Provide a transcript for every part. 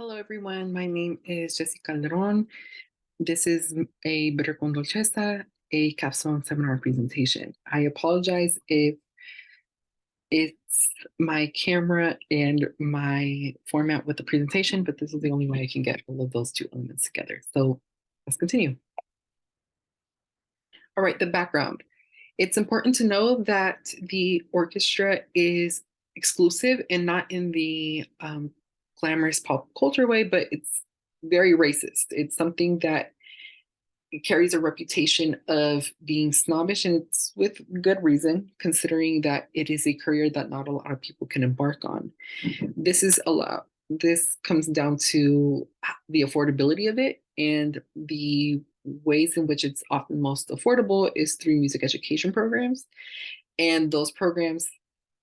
Hello, everyone. My name is Jessica Calderon. This is a Bitter con Dolceza, a capstone seminar presentation. I apologize if it's my camera and my format with the presentation, but this is the only way I can get all of those two elements together. So let's continue. All right, the background. It's important to know that the orchestra is exclusive and not in the glamorous pop culture way, but it's very racist. It's something that carries a reputation of being snobbish, and it's with good reason, considering that it is a career that not a lot of people can embark on. This is a lot. This comes down to the affordability of it, and the ways in which it's often most affordable is through music education programs. And those programs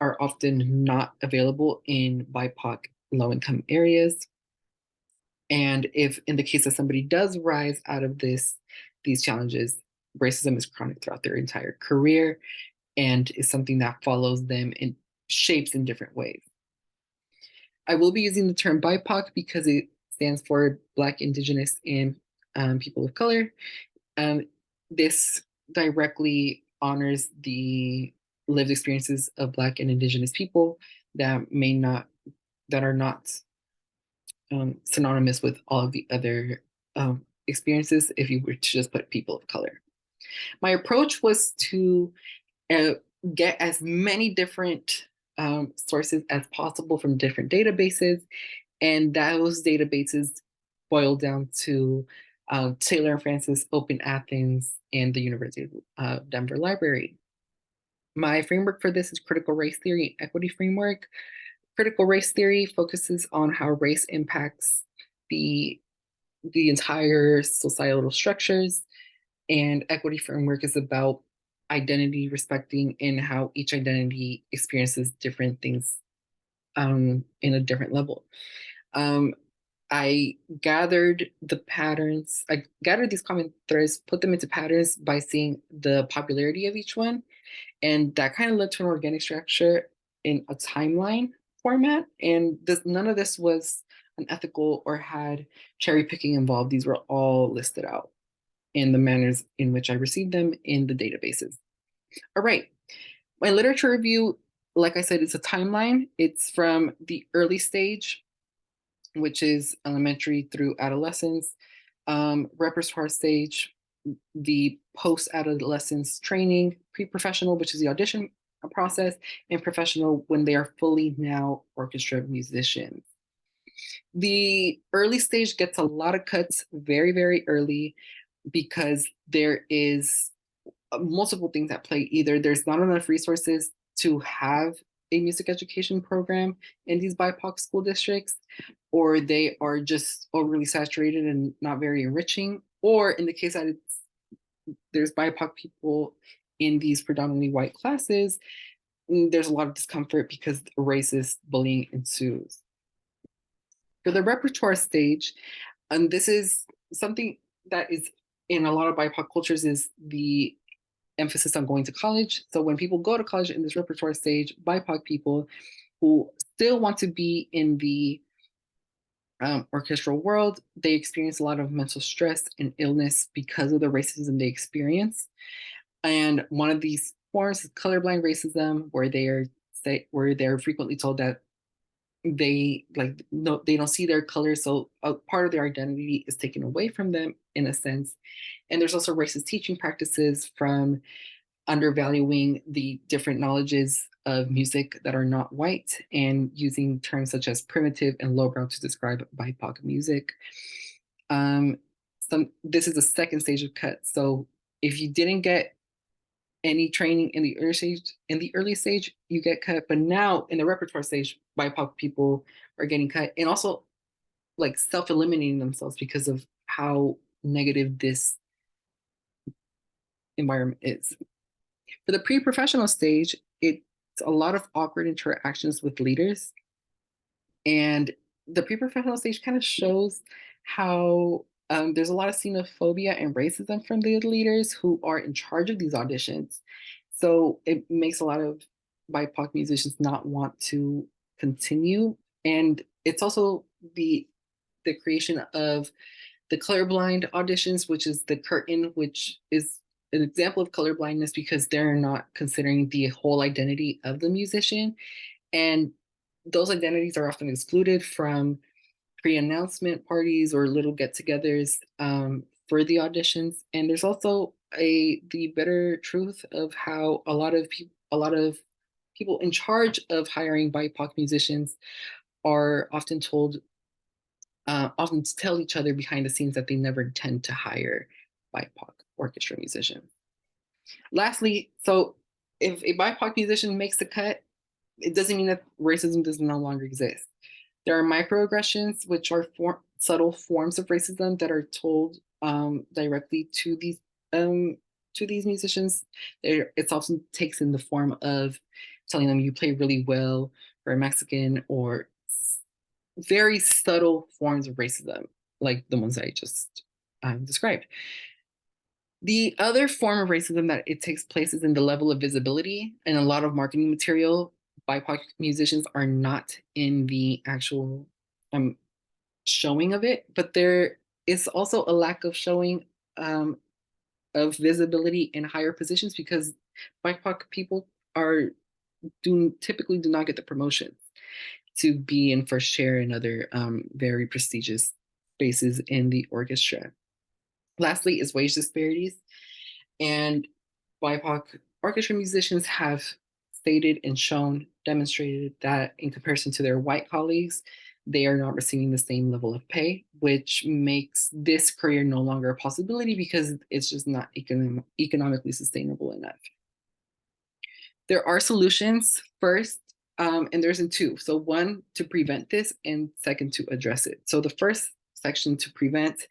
are often not available in BIPOC low income areas. And if in the case that somebody does rise out of these challenges, racism is chronic throughout their entire career and is something that follows them in shapes in different ways. I will be using the term BIPOC because it stands for Black, Indigenous, and people of color. This directly honors the lived experiences of Black and Indigenous people that are not synonymous with all of the other experiences if you were to just put people of color. My approach was to uh, get as many different sources as possible from different databases, and those databases boiled down to Taylor and Francis, Open Athens, and the University of Denver Library. My framework for this is critical race theory and equity framework. Critical race theory focuses on how race impacts the the entire societal structures, and equity framework is about identity respecting and how each identity experiences different things in a different level. Um, I I gathered these common threads, put them into patterns by seeing the popularity of each one. And that kind of led to an organic structure in a timeline format. And none of this was unethical or had cherry picking involved. These were all listed out in the manners in which I received them in the databases. All right. My literature review, like I said, it's a timeline. It's from the early stage, which is elementary through adolescence, repertoire stage, the post-adolescence training, pre-professional, which is the audition process, and professional when they are fully now orchestra musicians. The early stage gets a lot of cuts very, very early because there is multiple things at play. Either there's not enough resources to have a music education program in these BIPOC school districts, or they are just overly saturated and not very enriching. Or in the case that there's BIPOC people in these predominantly white classes, there's a lot of discomfort because racist bullying ensues. For the repertoire stage, and this is something that is in a lot of BIPOC cultures, is the emphasis on going to college. So when people go to college in this repertoire stage, BIPOC people who still want to be in the orchestral world, they experience a lot of mental stress and illness because of the racism they experience. And one of these forms is colorblind racism, where they're frequently told that they don't see their color, so a part of their identity is taken away from them in a sense. And there's also racist teaching practices from undervaluing the different knowledges of music that are not white and using terms such as primitive and lowbrow to describe BIPOC music. Um, this is the second stage of cut. So if you didn't get any training in the early stage, you get cut. But now in the repertoire stage, BIPOC people are getting cut and also like self-eliminating themselves because of how negative this environment is. For the pre-professional stage, it's a lot of awkward interactions with leaders. And the pre-professional stage kind of shows how there's a lot of xenophobia and racism from the leaders who are in charge of these auditions. So it makes a lot of BIPOC musicians not want to continue. And it's also the the creation of the colorblind auditions, which is the curtain, which is an example of colorblindness because they're not considering the whole identity of the musician. And those identities are often excluded from pre-announcement parties or little get-togethers for the auditions. And there's also the bitter truth of how a lot of people in charge of hiring BIPOC musicians are often tell each other behind the scenes that they never intend to hire BIPOC orchestra musicians. Lastly, so if a BIPOC musician makes the cut, it doesn't mean that racism does no longer exist. There are microaggressions, which are subtle forms of racism that are told directly um, to these musicians. It often takes in the form of telling them you play really well for a Mexican, or very subtle forms of racism, like the ones that I just described. The other form of racism that it takes place is in the level of visibility. And a lot of marketing material, BIPOC musicians are not in the actual showing of it, but there is also a lack of showing of visibility in higher positions because BIPOC people are typically do not get the promotion to be in first chair and other very prestigious spaces in the orchestra. Lastly is wage disparities. And BIPOC orchestra musicians have stated and demonstrated that in comparison to their white colleagues, they are not receiving the same level of pay, which makes this career no longer a possibility because it's just not economically sustainable enough. There are solutions. First, and there's in two. So one, to prevent this, and second, to address it. So the first section, to prevent,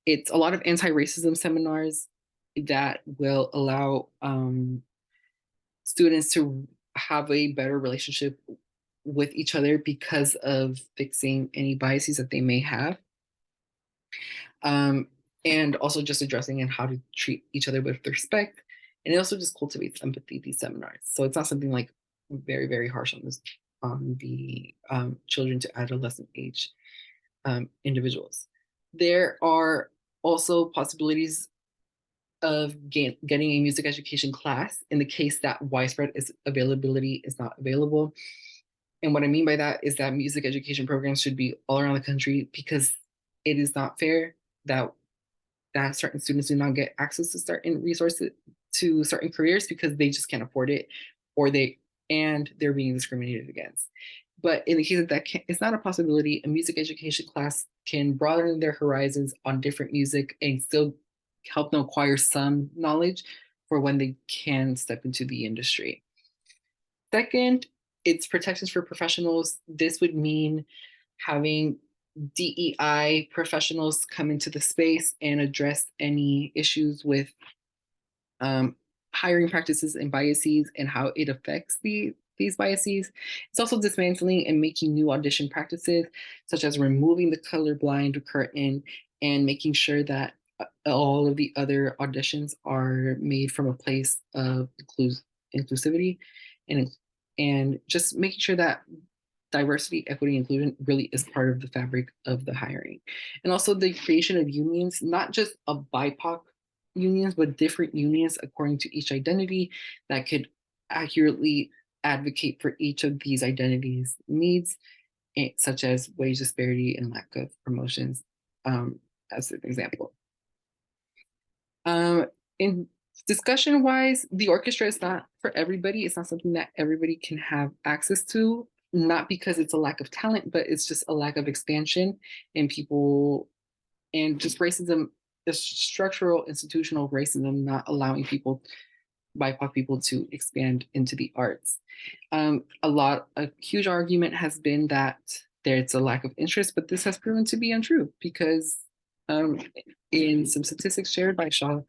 it's a lot of anti-racism seminars that will allow students to have a better relationship with each other because of fixing any biases that they may have. And also just addressing and how to treat each other with respect. And it also just cultivates empathy, these seminars. So it's not something like very, very harsh on the children to adolescent age individuals. There are also possibilities of getting a music education class in the case that widespread availability is not available. And what I mean by that is that music education programs should be all around the country because it is not fair that certain students do not get access to certain resources to certain careers because they just can't afford it, or they're being discriminated against. But in the case that it's not a possibility, a music education class can broaden their horizons on different music and still help them acquire some knowledge for when they can step into the industry. Second, it's protections for professionals. This would mean having DEI professionals come into the space and address any issues with hiring practices and biases and how it affects these biases. It's also dismantling and making new audition practices, such as removing the colorblind curtain and making sure that all of the other auditions are made from a place of inclusivity and just making sure that diversity, equity, inclusion really is part of the fabric of the hiring. And also the creation of unions, not just of BIPOC unions, but different unions according to each identity that could accurately advocate for each of these identities' needs, such as wage disparity and lack of promotions, as an example. In discussion wise, the orchestra is not for everybody. It's not something that everybody can have access to, not because it's a lack of talent, but it's just a lack of expansion and people and just racism, the structural institutional racism, not allowing BIPOC people to expand into the arts. A huge argument has been that there's a lack of interest, but this has proven to be untrue because in some statistics shared by Shaw,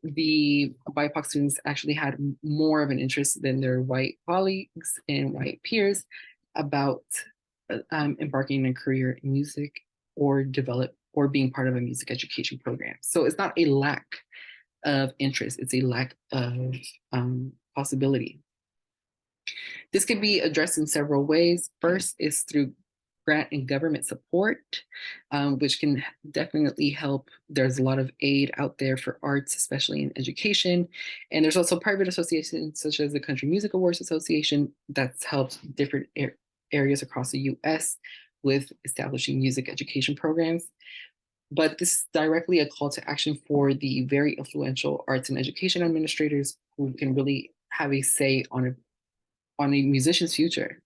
the BIPOC students actually had more of an interest than their white colleagues and white peers about embarking on a career in music or being part of a music education program. So it's not a lack of interest, it's a lack of possibility. This can be addressed in several ways. First is through grant and government support, which can definitely help. There's a lot of aid out there for arts, especially in education. And there's also private associations such as the Country Music Awards Association that's helped different areas across the US with establishing music education programs. But this is directly a call to action for the very influential arts and education administrators who can really have a say on a musician's future.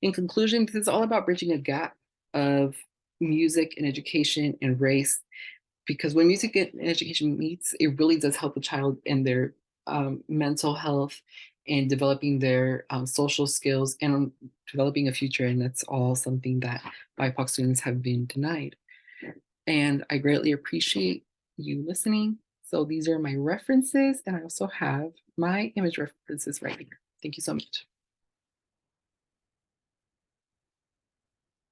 In conclusion, this is all about bridging a gap of music and education and race, because when music and education meets, it really does help a child in their mental health and developing their social skills and developing a future. And that's all something that BIPOC students have been denied. And I greatly appreciate you listening. So these are my references, and I also have my image references right here. Thank you so much.